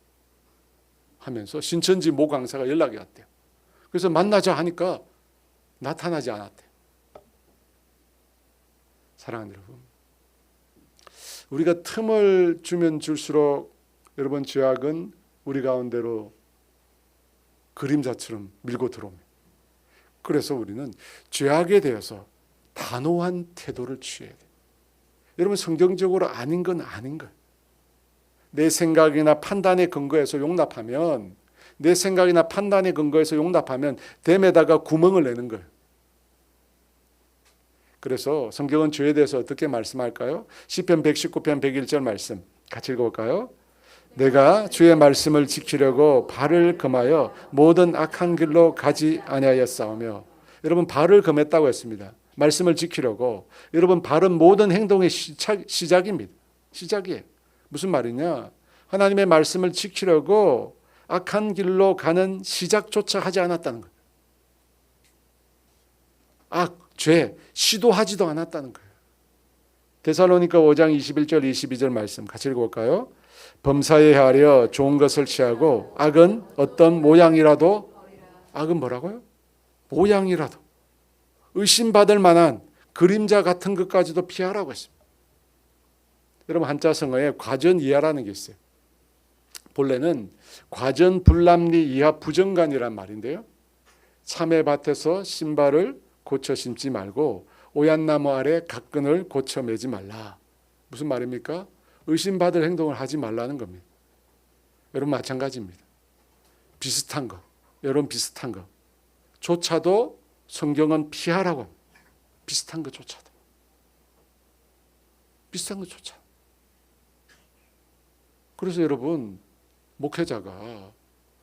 하면서 신천지 모 강사가 연락이 왔대요. 그래서 만나자 하니까 나타나지 않았대요. 사랑하는 여러분, 우리가 틈을 주면 줄수록 여러분 죄악은 우리 가운데로 그림자처럼 밀고 들어옵니다. 그래서 우리는 죄악에 대해서 단호한 태도를 취해야 돼요. 여러분 성경적으로 아닌 건 아닌 거예요. 내 생각이나 판단에 근거해서 용납하면, 내 생각이나 판단에 근거해서 용납하면 댐에다가 구멍을 내는 거예요. 그래서 성경은 죄에 대해서 어떻게 말씀할까요? 시편 119편 101절 말씀 같이 읽어볼까요? 내가 주의 말씀을 지키려고 발을 금하여 모든 악한 길로 가지 아니하였사오며. 여러분, 발을 금했다고 했습니다. 말씀을 지키려고. 여러분, 발은 모든 행동의 시작입니다. 시작이에요. 무슨 말이냐? 하나님의 말씀을 지키려고 악한 길로 가는 시작조차 하지 않았다는 거예요. 죄 시도하지도 않았다는 거예요. 데살로니가 5장 21절 22절 말씀 같이 읽어볼까요? 범사에 하려 좋은 것을 취하고 악은 어떤 모양이라도, 악은 뭐라고요? 모양이라도, 의심받을 만한 그림자 같은 것까지도 피하라고 했습니다. 여러분, 한자성어에 과전이하라는 게 있어요. 본래는 과전불남리 이하 부정간이란 말인데요, 참외밭에서 신발을 고쳐 신지 말고 오얏나무 아래 갓근을 고쳐 매지 말라. 무슨 말입니까? 의심받을 행동을 하지 말라는 겁니다. 여러분, 마찬가지입니다. 비슷한 거, 여러분, 비슷한 거 조차도 성경은 피하라고 합니다. 비슷한 것조차도, 비슷한 것조차. 그래서 여러분, 목회자가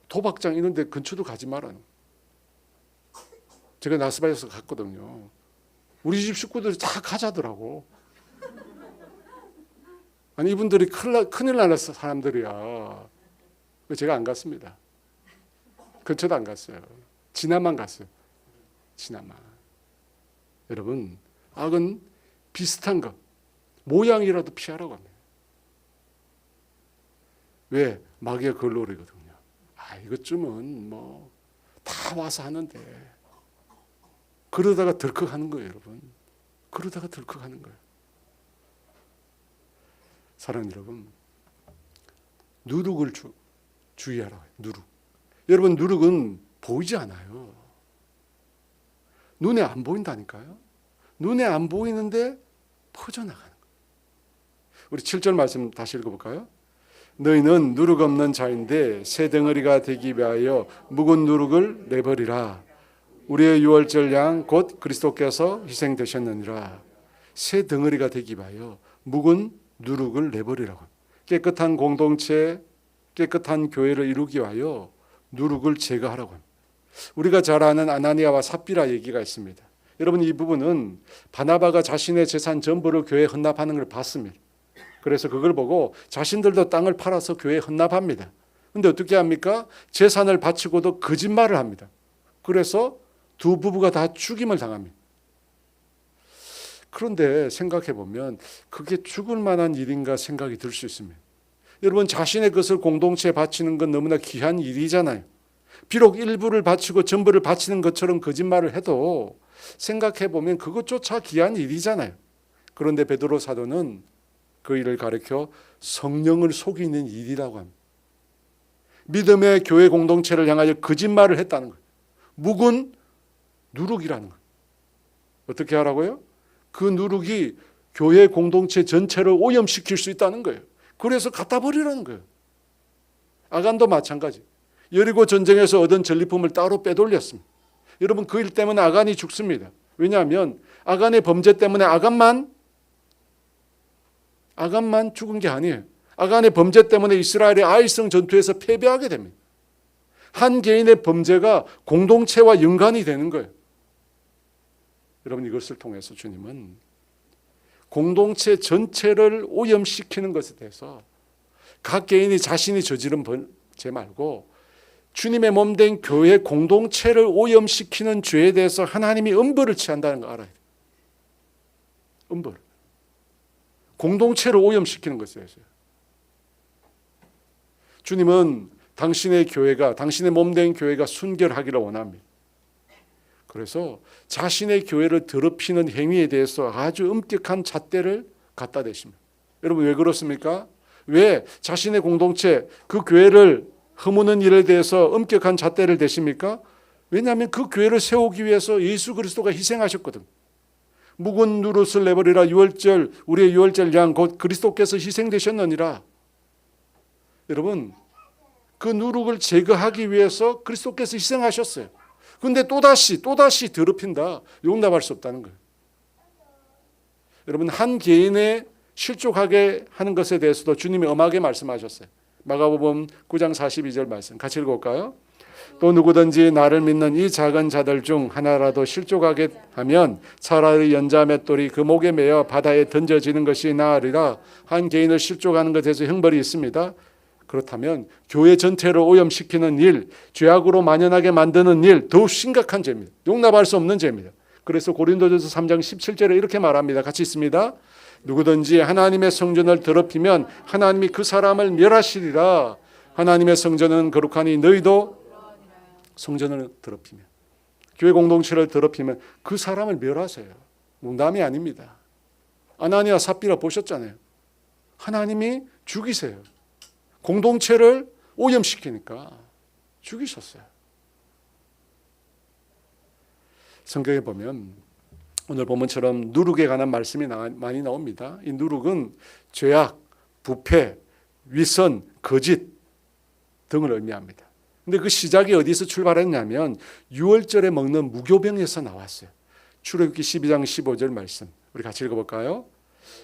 도박장 이런 데 근처도 가지 말라는 거예요. 제가 나스바에서 갔거든요. 우리 집 식구들이 다 가자더라고. 아니, 이분들이 큰일 날 사람들이야. 제가 안 갔습니다. 근처도 안 갔어요. 지나만 갔어요. 지나만. 여러분, 악은 비슷한 것, 모양이라도 피하라고 합니다. 왜? 마귀의 걸로리거든요. 이것쯤은 뭐 다 와서 하는데. 그러다가 덜컥하는 거예요, 여러분. 그러다가 덜컥하는 거예요. 사랑하는 여러분, 누룩을 주의하라고 해요. 누룩. 여러분, 누룩은 보이지 않아요. 눈에 안 보인다니까요. 눈에 안 보이는데 퍼져나가는 거예요. 우리 7절 말씀 다시 읽어볼까요? 너희는 누룩 없는 자인데 새 덩어리가 되기 위하여 묵은 누룩을 내버리라. 우리의 유월절 양 곧 그리스도께서 희생되셨느니라. 새 덩어리가 되기 위하여 묵은 누룩을 내버리라고. 깨끗한 공동체, 깨끗한 교회를 이루기 위하여 누룩을 제거하라고 합니다. 우리가 잘 아는 아나니아와 삽비라 얘기가 있습니다. 여러분, 이 부분은 바나바가 자신의 재산 전부를 교회에 헌납하는 걸 봤습니다. 그래서 그걸 보고 자신들도 땅을 팔아서 교회에 헌납합니다. 그런데 어떻게 합니까? 재산을 바치고도 거짓말을 합니다. 그래서 두 부부가 다 죽임을 당합니다. 그런데 생각해 보면 그게 죽을 만한 일인가 생각이 들 수 있습니다. 여러분, 자신의 것을 공동체에 바치는 건 너무나 귀한 일이잖아요. 비록 일부를 바치고 전부를 바치는 것처럼 거짓말을 해도 생각해 보면 그것조차 귀한 일이잖아요. 그런데 베드로 사도는 그 일을 가리켜 성령을 속이는 일이라고 합니다. 믿음의 교회 공동체를 향하여 거짓말을 했다는 거예요. 묵은 누룩이라는 거예요. 어떻게 하라고요? 그 누룩이 교회 공동체 전체를 오염시킬 수 있다는 거예요. 그래서 갖다 버리라는 거예요. 아간도 마찬가지. 여리고 전쟁에서 얻은 전리품을 따로 빼돌렸습니다. 여러분, 그 일 때문에 아간이 죽습니다. 왜냐하면 아간의 범죄 때문에 아간만 죽은 게 아니에요. 아간의 범죄 때문에 이스라엘의 아이성 전투에서 패배하게 됩니다. 한 개인의 범죄가 공동체와 연관이 되는 거예요. 여러분, 이것을 통해서 주님은 공동체 전체를 오염시키는 것에 대해서 각 개인이 자신이 저지른 죄 말고 주님의 몸된 교회 공동체를 오염시키는 죄에 대해서 하나님이 엄벌을 취한다는 거 알아야 돼요. 엄벌. 공동체를 오염시키는 것에 대해서요. 주님은 당신의 교회가, 당신의 몸된 교회가 순결하기를 원합니다. 그래서 자신의 교회를 더럽히는 행위에 대해서 아주 엄격한 잣대를 갖다 대십니다. 여러분, 왜 그렇습니까? 왜 자신의 공동체, 그 교회를 허무는 일에 대해서 엄격한 잣대를 대십니까? 왜냐하면 그 교회를 세우기 위해서 예수 그리스도가 희생하셨거든. 묵은 누룩을 내버리라. 유월절, 우리의 유월절 양 곧 그리스도께서 희생되셨느니라. 여러분, 그 누룩을 제거하기 위해서 그리스도께서 희생하셨어요. 그런데 또다시 더럽힌다. 용납할 수 없다는 거예요. 여러분, 한 개인의 실족하게 하는 것에 대해서도 주님이 엄하게 말씀하셨어요. 마가복음 9장 42절 말씀 같이 읽어볼까요? 또 누구든지 나를 믿는 이 작은 자들 중 하나라도 실족하게 하면 차라리 연자 맷돌이 그 목에 매어 바다에 던져지는 것이 나으리라. 한 개인을 실족하는 것에서 형벌이 있습니다. 그렇다면 교회 전체를 오염시키는 일, 죄악으로 만연하게 만드는 일, 더욱 심각한 죄입니다. 용납할 수 없는 죄입니다. 그래서 고린도전서 3장 17절에 이렇게 말합니다. 같이 있습니다. 누구든지 하나님의 성전을 더럽히면 하나님이 그 사람을 멸하시리라. 하나님의 성전은 거룩하니 너희도 성전을 더럽히면, 교회 공동체를 더럽히면 그 사람을 멸하세요. 농담이 아닙니다. 아나니아 삽비라 보셨잖아요. 하나님이 죽이세요. 공동체를 오염시키니까 죽이셨어요. 성경에 보면 오늘 본문처럼 누룩에 관한 말씀이 많이 나옵니다. 이 누룩은 죄악, 부패, 위선, 거짓 등을 의미합니다. 근데 그 시작이 어디서 출발했냐면 유월절에 먹는 무교병에서 나왔어요. 출애굽기 12장 15절 말씀 우리 같이 읽어볼까요?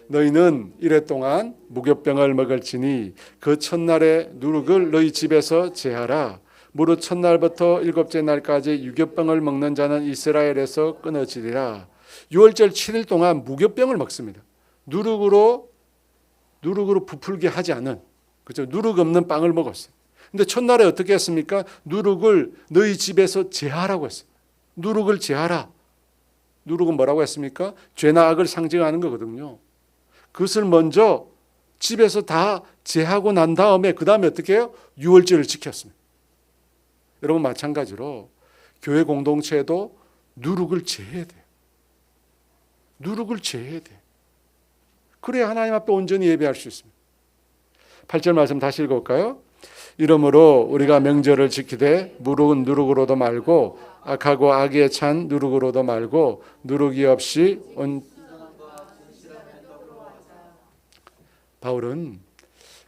너희는 이래 동안 무교병을 먹을지니 그 첫날에 누룩을 너희 집에서 제하라. 무릇 첫날부터 일곱째 날까지 유교병을 먹는 자는 이스라엘에서 끊어지리라. 유월절 7일 동안 무교병을 먹습니다. 누룩으로 부풀게 하지 않은, 그렇죠? 누룩 없는 빵을 먹었어요. 근데 첫날에 어떻게 했습니까? 누룩을 너희 집에서 제하라고 했어요. 누룩을 제하라. 누룩은 뭐라고 했습니까? 죄나 악을 상징하는 거거든요. 그것을 먼저 집에서 다 제하고 난 다음에 그 다음에 어떻게 해요? 유월절을 지켰습니다. 여러분, 마찬가지로 교회 공동체에도 누룩을 제해야 돼요. 누룩을 제해야 돼요. 그래야 하나님 앞에 온전히 예배할 수 있습니다. 8절 말씀 다시 읽어볼까요? 이러므로 우리가 명절을 지키되 무룩은 누룩으로도 말고 악하고 악에 찬 누룩으로도 말고 누룩이 없이 바울은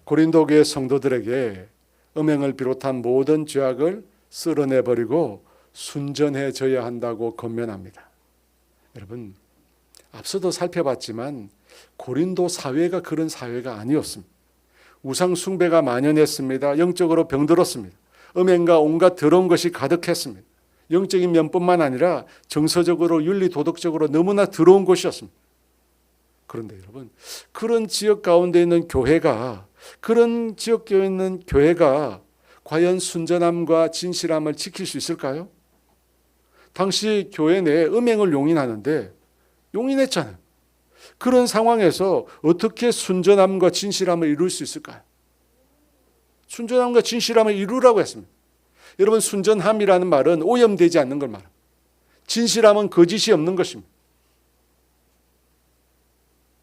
고린도 교회 성도들에게 음행을 비롯한 모든 죄악을 쓸어내버리고 순전해져야 한다고 권면합니다. 여러분, 앞서도 살펴봤지만 고린도 사회가 그런 사회가 아니었습니다. 우상 숭배가 만연했습니다. 영적으로 병들었습니다. 음행과 온갖 더러운 것이 가득했습니다. 영적인 면뿐만 아니라 정서적으로 윤리 도덕적으로 너무나 더러운 곳이었습니다. 그런데 여러분, 그런 지역 가운데 있는 교회가, 그런 지역에 있는 교회가 과연 순전함과 진실함을 지킬 수 있을까요? 당시 교회 내에 음행을 용인하는데 용인했잖아요. 그런 상황에서 어떻게 순전함과 진실함을 이룰 수 있을까요? 순전함과 진실함을 이루라고 했습니다. 여러분, 순전함이라는 말은 오염되지 않는 걸 말합니다. 진실함은 거짓이 없는 것입니다.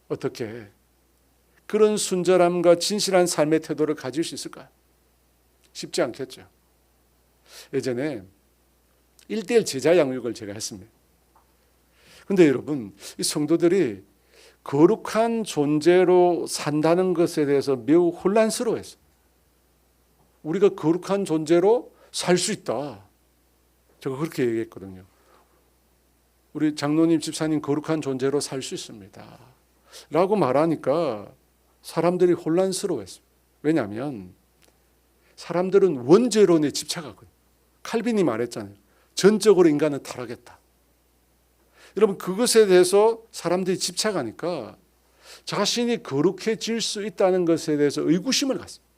어떻게 그런 순전함과 진실한 삶의 태도를 가질 수 있을까요? 쉽지 않겠죠. 예전에 1:1 제자 양육을 제가 했습니다. 그런데 여러분, 이 성도들이 거룩한 존재로 산다는 것에 대해서 매우 혼란스러워했어요. 우리가 거룩한 존재로 살 수 있다. 제가 그렇게 얘기했거든요. 우리 장로님, 집사님 거룩한 존재로 살 수 있습니다. 라고 말하니까 사람들이 혼란스러워했어요. 왜냐하면 사람들은 원죄론에 집착하거든요. 칼빈이 말했잖아요. 전적으로 인간은 타락했다. 여러분, 그것에 대해서 사람들이 집착하니까 자신이 거룩해질 수 있다는 것에 대해서 의구심을 갖습니다.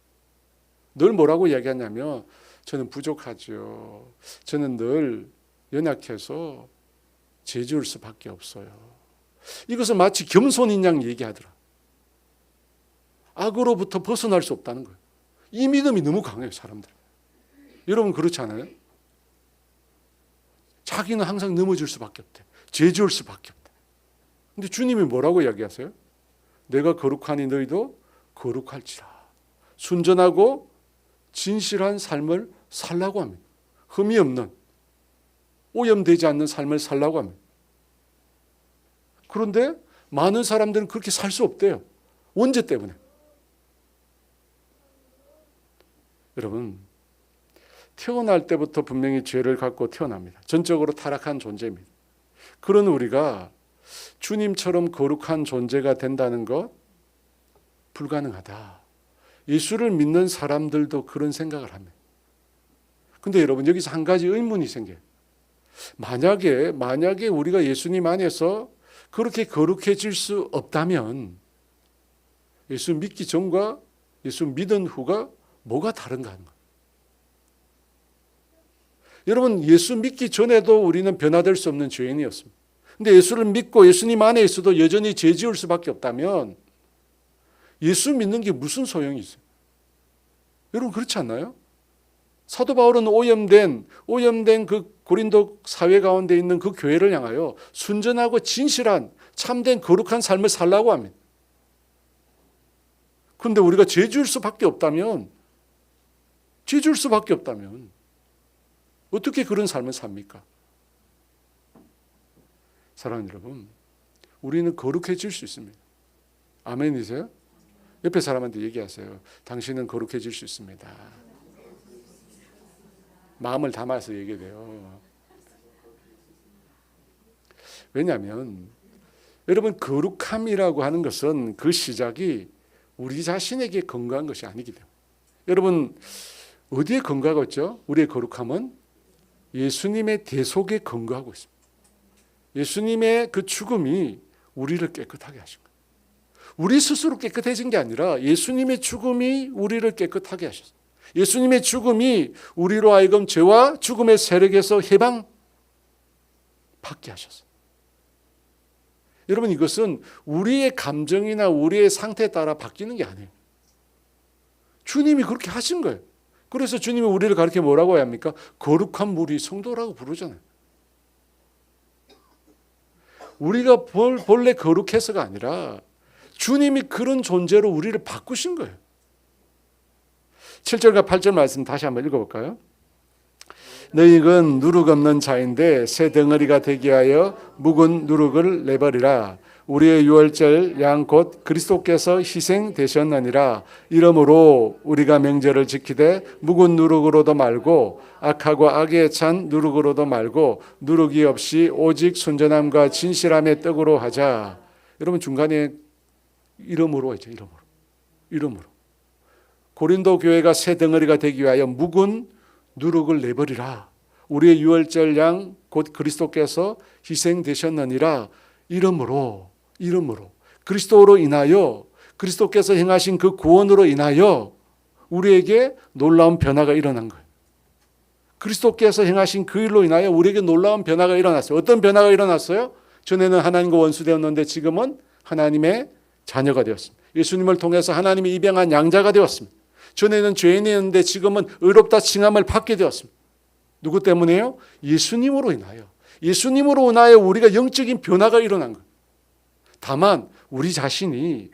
늘 뭐라고 이야기하냐면 저는 부족하죠. 저는 늘 연약해서 죄 지을 수밖에 없어요. 이것을 마치 겸손인 양 얘기하더라. 악으로부터 벗어날 수 없다는 거예요. 이 믿음이 너무 강해요, 사람들. 여러분, 그렇지 않아요? 자기는 항상 넘어질 수밖에 없대. 죄 지을 수밖에 없대. 근데 주님이 뭐라고 이야기하세요? 내가 거룩하니 너희도 거룩할지라. 순전하고 진실한 삶을 살라고 합니다. 흠이 없는, 오염되지 않는 삶을 살라고 합니다. 그런데 많은 사람들은 그렇게 살 수 없대요. 원죄 때문에. 여러분, 태어날 때부터 분명히 죄를 갖고 태어납니다. 전적으로 타락한 존재입니다. 그런 우리가 주님처럼 거룩한 존재가 된다는 것 불가능하다. 예수를 믿는 사람들도 그런 생각을 합니다. 근데 여러분, 여기서 한 가지 의문이 생겨요. 만약에 우리가 예수님 안에서 그렇게 거룩해질 수 없다면 예수 믿기 전과 예수 믿은 후가 뭐가 다른가 하는 거예요. 여러분, 예수 믿기 전에도 우리는 변화될 수 없는 죄인이었습니다. 근데 예수를 믿고 예수님 안에 있어도 여전히 죄 지을 수밖에 없다면 예수 믿는 게 무슨 소용이 있어요? 여러분, 그렇지 않나요? 사도 바울은 오염된 그 고린도 사회 가운데 있는 그 교회를 향하여 순전하고 진실한 참된 거룩한 삶을 살라고 합니다. 그런데 우리가 죄 지을 수밖에 없다면 어떻게 그런 삶을 삽니까? 사랑하는 여러분, 우리는 거룩해질 수 있습니다. 아멘이세요? 옆에 사람한테 얘기하세요. 당신은 거룩해질 수 있습니다. 마음을 담아서 얘기해요. 왜냐하면 여러분, 거룩함이라고 하는 것은 그 시작이 우리 자신에게 건강한 것이 아니기 때문에. 여러분, 어디에 건강하고 있죠? 우리의 거룩함은 예수님의 대속에 건강하고 있습니다. 예수님의 그 죽음이 우리를 깨끗하게 하신 거예요. 우리 스스로 깨끗해진 게 아니라 예수님의 죽음이 우리를 깨끗하게 하셨어요. 예수님의 죽음이 우리로 하여금 죄와 죽음의 세력에서 해방받게 하셨어요. 여러분, 이것은 우리의 감정이나 우리의 상태에 따라 바뀌는 게 아니에요. 주님이 그렇게 하신 거예요. 그래서 주님이 우리를 가르쳐 뭐라고 해야 합니까? 거룩한 무리 성도라고 부르잖아요. 우리가 본래 거룩해서가 아니라 주님이 그런 존재로 우리를 바꾸신 거예요. 7절과 8절 말씀 다시 한번 읽어볼까요? 너희는 누룩 없는 자인데 새 덩어리가 되게 하여 묵은 누룩을 내버리라. 우리의 유월절 양 곧 그리스도께서 희생되셨느니라. 이러므로 우리가 명절을 지키되 묵은 누룩으로도 말고 악하고 악에 찬 누룩으로도 말고 누룩이 없이 오직 순전함과 진실함의 떡으로 하자. 여러분, 중간에 이름으로 했죠. 이름으로. 고린도 교회가 새 덩어리가 되기 위하여 묵은 누룩을 내버리라. 우리의 유월절 양 곧 그리스도께서 희생되셨느니라. 이름으로 그리스도로 인하여 그리스도께서 행하신 그 구원으로 인하여 우리에게 놀라운 변화가 일어난 거예요. 그리스도께서 행하신 그 일로 인하여 우리에게 놀라운 변화가 일어났어요. 어떤 변화가 일어났어요? 전에는 하나님과 원수되었는데 지금은 하나님의 자녀가 되었습니다. 예수님을 통해서 하나님이 입양한 양자가 되었습니다. 전에는 죄인이었는데 지금은 의롭다 칭함을 받게 되었습니다. 누구 때문에요? 예수님으로 인하여. 예수님으로 인하여 우리가 영적인 변화가 일어난 거예요. 다만 우리 자신이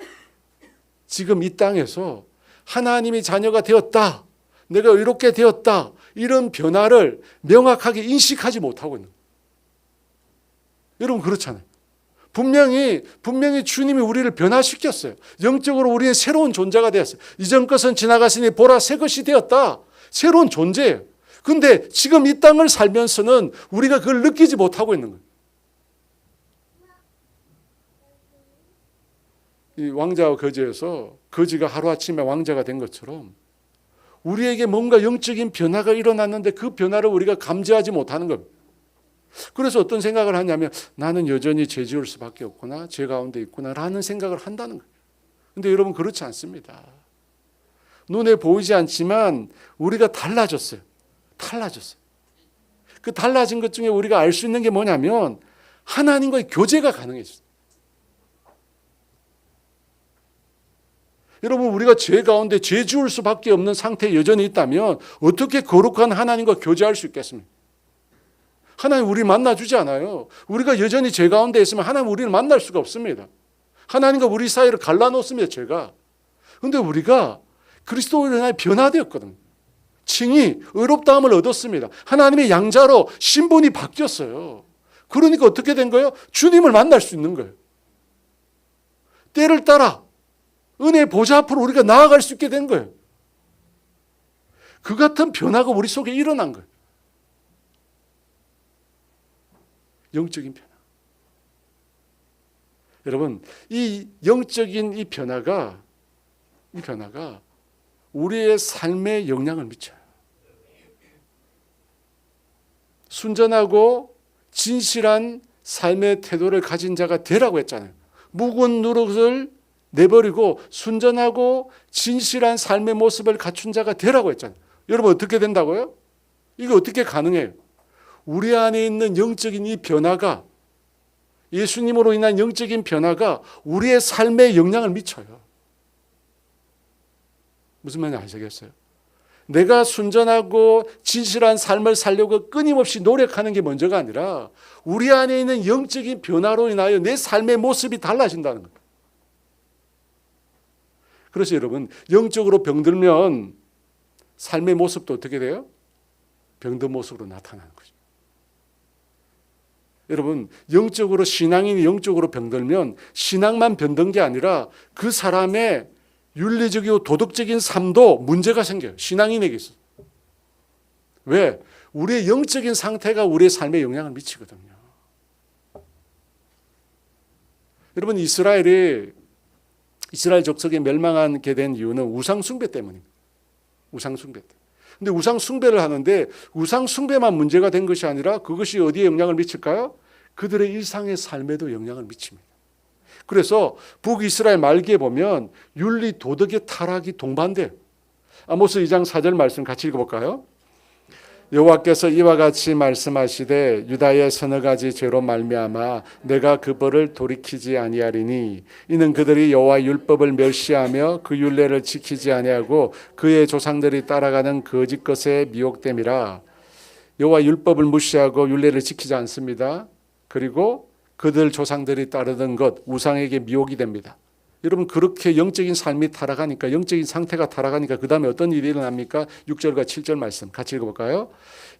지금 이 땅에서 하나님의 자녀가 되었다, 내가 의롭게 되었다, 이런 변화를 명확하게 인식하지 못하고 있는 거예요. 여러분, 그렇잖아요. 분명히 주님이 우리를 변화시켰어요. 영적으로 우리는 새로운 존재가 되었어요. 이전 것은 지나갔으니 보라 새 것이 되었다. 새로운 존재예요. 그런데 지금 이 땅을 살면서는 우리가 그걸 느끼지 못하고 있는 거예요. 이 왕자와 거지에서 거지가 하루아침에 왕자가 된 것처럼 우리에게 뭔가 영적인 변화가 일어났는데 그 변화를 우리가 감지하지 못하는 겁니다. 그래서 어떤 생각을 하냐면 나는 여전히 죄 지을 수밖에 없구나, 죄 가운데 있구나 라는 생각을 한다는 거예요. 그런데 여러분, 그렇지 않습니다. 눈에 보이지 않지만 우리가 달라졌어요. 그 달라진 것 중에 우리가 알 수 있는 게 뭐냐면 하나님과의 교제가 가능해졌어요. 여러분, 우리가 죄 가운데 죄 지을 수밖에 없는 상태에 여전히 있다면 어떻게 거룩한 하나님과 교제할 수 있겠습니까? 하나님 우리 만나주지 않아요. 우리가 여전히 죄 가운데 있으면 하나님 우리를 만날 수가 없습니다. 하나님과 우리 사이를 갈라놓습니다, 죄가. 그런데 우리가 그리스도로 인하여 변화되었거든요. 칭이 의롭다함을 얻었습니다. 하나님의 양자로 신분이 바뀌었어요. 그러니까 어떻게 된 거예요? 주님을 만날 수 있는 거예요. 때를 따라 은혜의 보좌 앞으로 우리가 나아갈 수 있게 된 거예요. 그 같은 변화가 우리 속에 일어난 거예요. 영적인 변화. 여러분, 이 영적인 이 변화가 우리의 삶에 영향을 미쳐요. 순전하고 진실한 삶의 태도를 가진 자가 되라고 했잖아요. 무거운 누룩을 내버리고 순전하고 진실한 삶의 모습을 갖춘 자가 되라고 했잖아요. 여러분, 어떻게 된다고요? 이게 어떻게 가능해요? 우리 안에 있는 영적인 이 변화가, 예수님으로 인한 영적인 변화가 우리의 삶에 영향을 미쳐요. 무슨 말인지 아시겠어요? 내가 순전하고 진실한 삶을 살려고 끊임없이 노력하는 게 먼저가 아니라 우리 안에 있는 영적인 변화로 인하여 내 삶의 모습이 달라진다는 거예요. 그래서 여러분, 영적으로 병들면 삶의 모습도 어떻게 돼요? 병든 모습으로 나타나는 거죠. 여러분, 영적으로 신앙인이 영적으로 병들면 신앙만 병든 게 아니라 그 사람의 윤리적이고 도덕적인 삶도 문제가 생겨요. 신앙인에게 있어서. 왜? 우리의 영적인 상태가 우리의 삶에 영향을 미치거든요. 여러분, 이스라엘 족속이 멸망하게 된 이유는 우상 숭배 때문입니다. 우상 숭배 때문에. 근데 우상 숭배를 하는데 우상 숭배만 문제가 된 것이 아니라 그것이 어디에 영향을 미칠까요? 그들의 일상의 삶에도 영향을 미칩니다. 그래서 북이스라엘 말기에 보면 윤리 도덕의 타락이 동반돼요. 아모스 2장 4절 말씀 같이 읽어볼까요? 여호와께서 이와 같이 말씀하시되 유다의 서너 가지 죄로 말미암아 내가 그 벌을 돌이키지 아니하리니 이는 그들이 여호와 율법을 멸시하며 그 율례를 지키지 아니하고 그의 조상들이 따라가는 거짓 것에 미혹됨이라. 여호와 율법을 무시하고 율례를 지키지 않습니다. 그리고 그들 조상들이 따르던 것 우상에게 미혹이 됩니다. 여러분, 그렇게 영적인 삶이 타락하니까, 영적인 상태가 타락하니까 그 다음에 어떤 일이 일어납니까? 6절과 7절 말씀 같이 읽어볼까요?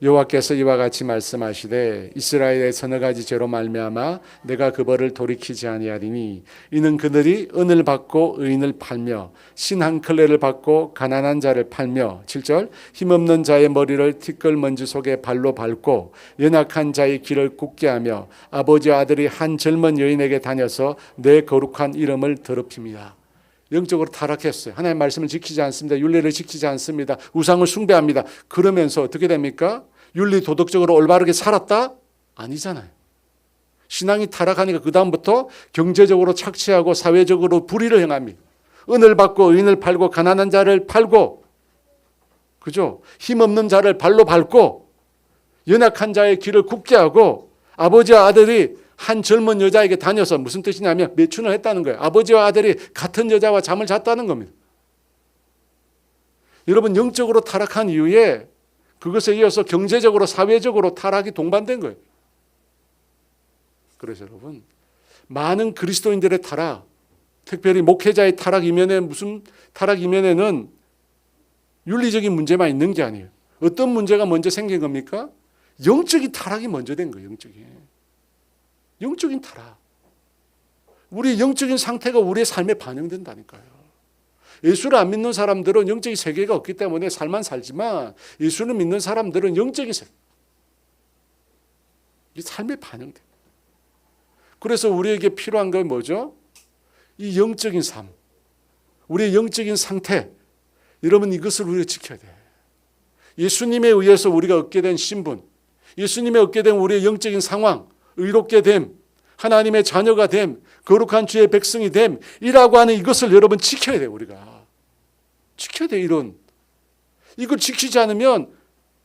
여호와께서 이와 같이 말씀하시되 이스라엘의 서너 가지 죄로 말미암아 내가 그 벌을 돌이키지 아니하리니 이는 그들이 은을 받고 의인을 팔며 신 한 클레를 받고 가난한 자를 팔며 7절 힘없는 자의 머리를 티끌먼지 속에 발로 밟고 연약한 자의 길을 굳게 하며 아버지와 아들이 한 젊은 여인에게 다녀서 내 거룩한 이름을 더럽힙니다. 영적으로 타락했어요. 하나님의 말씀을 지키지 않습니다. 율례를 지키지 않습니다. 우상을 숭배합니다. 그러면서 어떻게 됩니까? 윤리 도덕적으로 올바르게 살았다? 아니잖아요. 신앙이 타락하니까 그 다음부터 경제적으로 착취하고 사회적으로 불의를 행합니다. 은을 받고 의인을 팔고 가난한 자를 팔고, 그죠? 힘없는 자를 발로 밟고 연약한 자의 길을 굳게 하고 아버지와 아들이 한 젊은 여자에게 다녀서 무슨 뜻이냐면 매춘을 했다는 거예요. 아버지와 아들이 같은 여자와 잠을 잤다는 겁니다. 여러분, 영적으로 타락한 이후에 그것에 이어서 경제적으로 사회적으로 타락이 동반된 거예요. 그래서 여러분, 많은 그리스도인들의 타락, 특별히 목회자의 타락 이면에 무슨 타락 이면에는 윤리적인 문제만 있는 게 아니에요. 어떤 문제가 먼저 생긴 겁니까? 영적인 타락이 먼저 된 거예요. 영적인 타락. 우리의 영적인 상태가 우리의 삶에 반영된다니까요. 예수를 안 믿는 사람들은 영적인 세계가 없기 때문에 살만 살지만 예수를 믿는 사람들은 영적인 세계, 이 삶에 반영돼. 그래서 우리에게 필요한 건 뭐죠? 이 영적인 삶, 우리의 영적인 상태. 여러분, 이것을 우리가 지켜야 돼. 예수님에 의해서 우리가 얻게 된 신분, 예수님에 얻게 된 우리의 영적인 상황, 의롭게 됨, 하나님의 자녀가 됨, 거룩한 주의 백성이 됨이라고 하는 이것을 여러분 지켜야 돼요. 우리가 지켜야 돼요. 이걸 지키지 않으면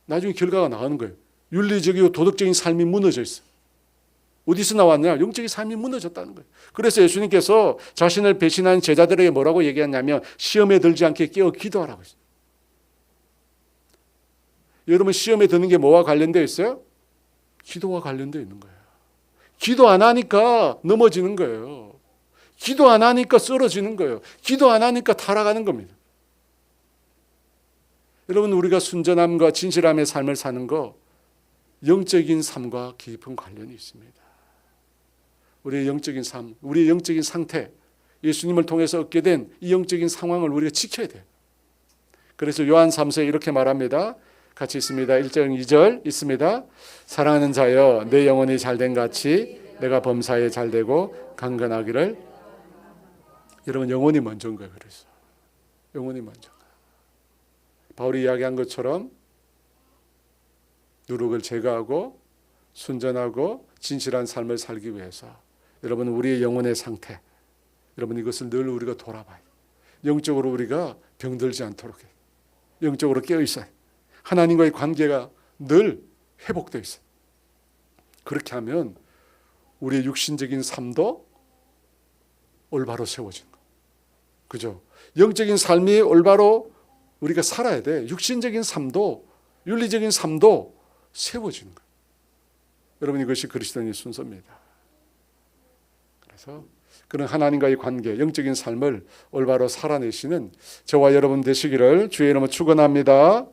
나중에 결과가 나오는 거예요. 윤리적이고 도덕적인 삶이 무너져 있어. 어디서 나왔냐? 영적인 삶이 무너졌다는 거예요. 그래서 예수님께서 자신을 배신한 제자들에게 뭐라고 얘기했냐면 시험에 들지 않게 깨어 기도하라고 했어요. 여러분, 시험에 드는 게 뭐와 관련되어 있어요? 기도와 관련되어 있는 거예요. 기도 안 하니까 넘어지는 거예요. 기도 안 하니까 쓰러지는 거예요. 기도 안 하니까 타락하는 겁니다. 여러분, 우리가 순전함과 진실함의 삶을 사는 거 영적인 삶과 깊은 관련이 있습니다. 우리의 영적인 삶, 우리의 영적인 상태, 예수님을 통해서 얻게 된 이 영적인 상황을 우리가 지켜야 돼요. 그래서 요한 3서에 이렇게 말합니다. 같이 있습니다. 1절 2절 있습니다. 사랑하는 자여 내 영혼이 잘된 같이 내가 범사에 잘되고 강건하기를. 여러분 영혼이 먼저인 거예요. 그래서 영혼이 먼저. 바울이 이야기한 것처럼 누룩을 제거하고 순전하고 진실한 삶을 살기 위해서 여러분 우리의 영혼의 상태, 여러분 이것을 늘 우리가 돌아봐요. 영적으로 우리가 병들지 않도록 해요. 영적으로 깨어 있어요. 하나님과의 관계가 늘 회복되어 있어요. 그렇게 하면 우리의 육신적인 삶도 올바로 세워지는 거예요. 그죠? 영적인 삶이 올바로 우리가 살아야 돼. 육신적인 삶도 윤리적인 삶도 세워지는 거예요. 여러분 이것이 그리스도인의 순서입니다. 그래서 그런 하나님과의 관계, 영적인 삶을 올바로 살아내시는 저와 여러분 되시기를 주의 이름으로 축원합니다.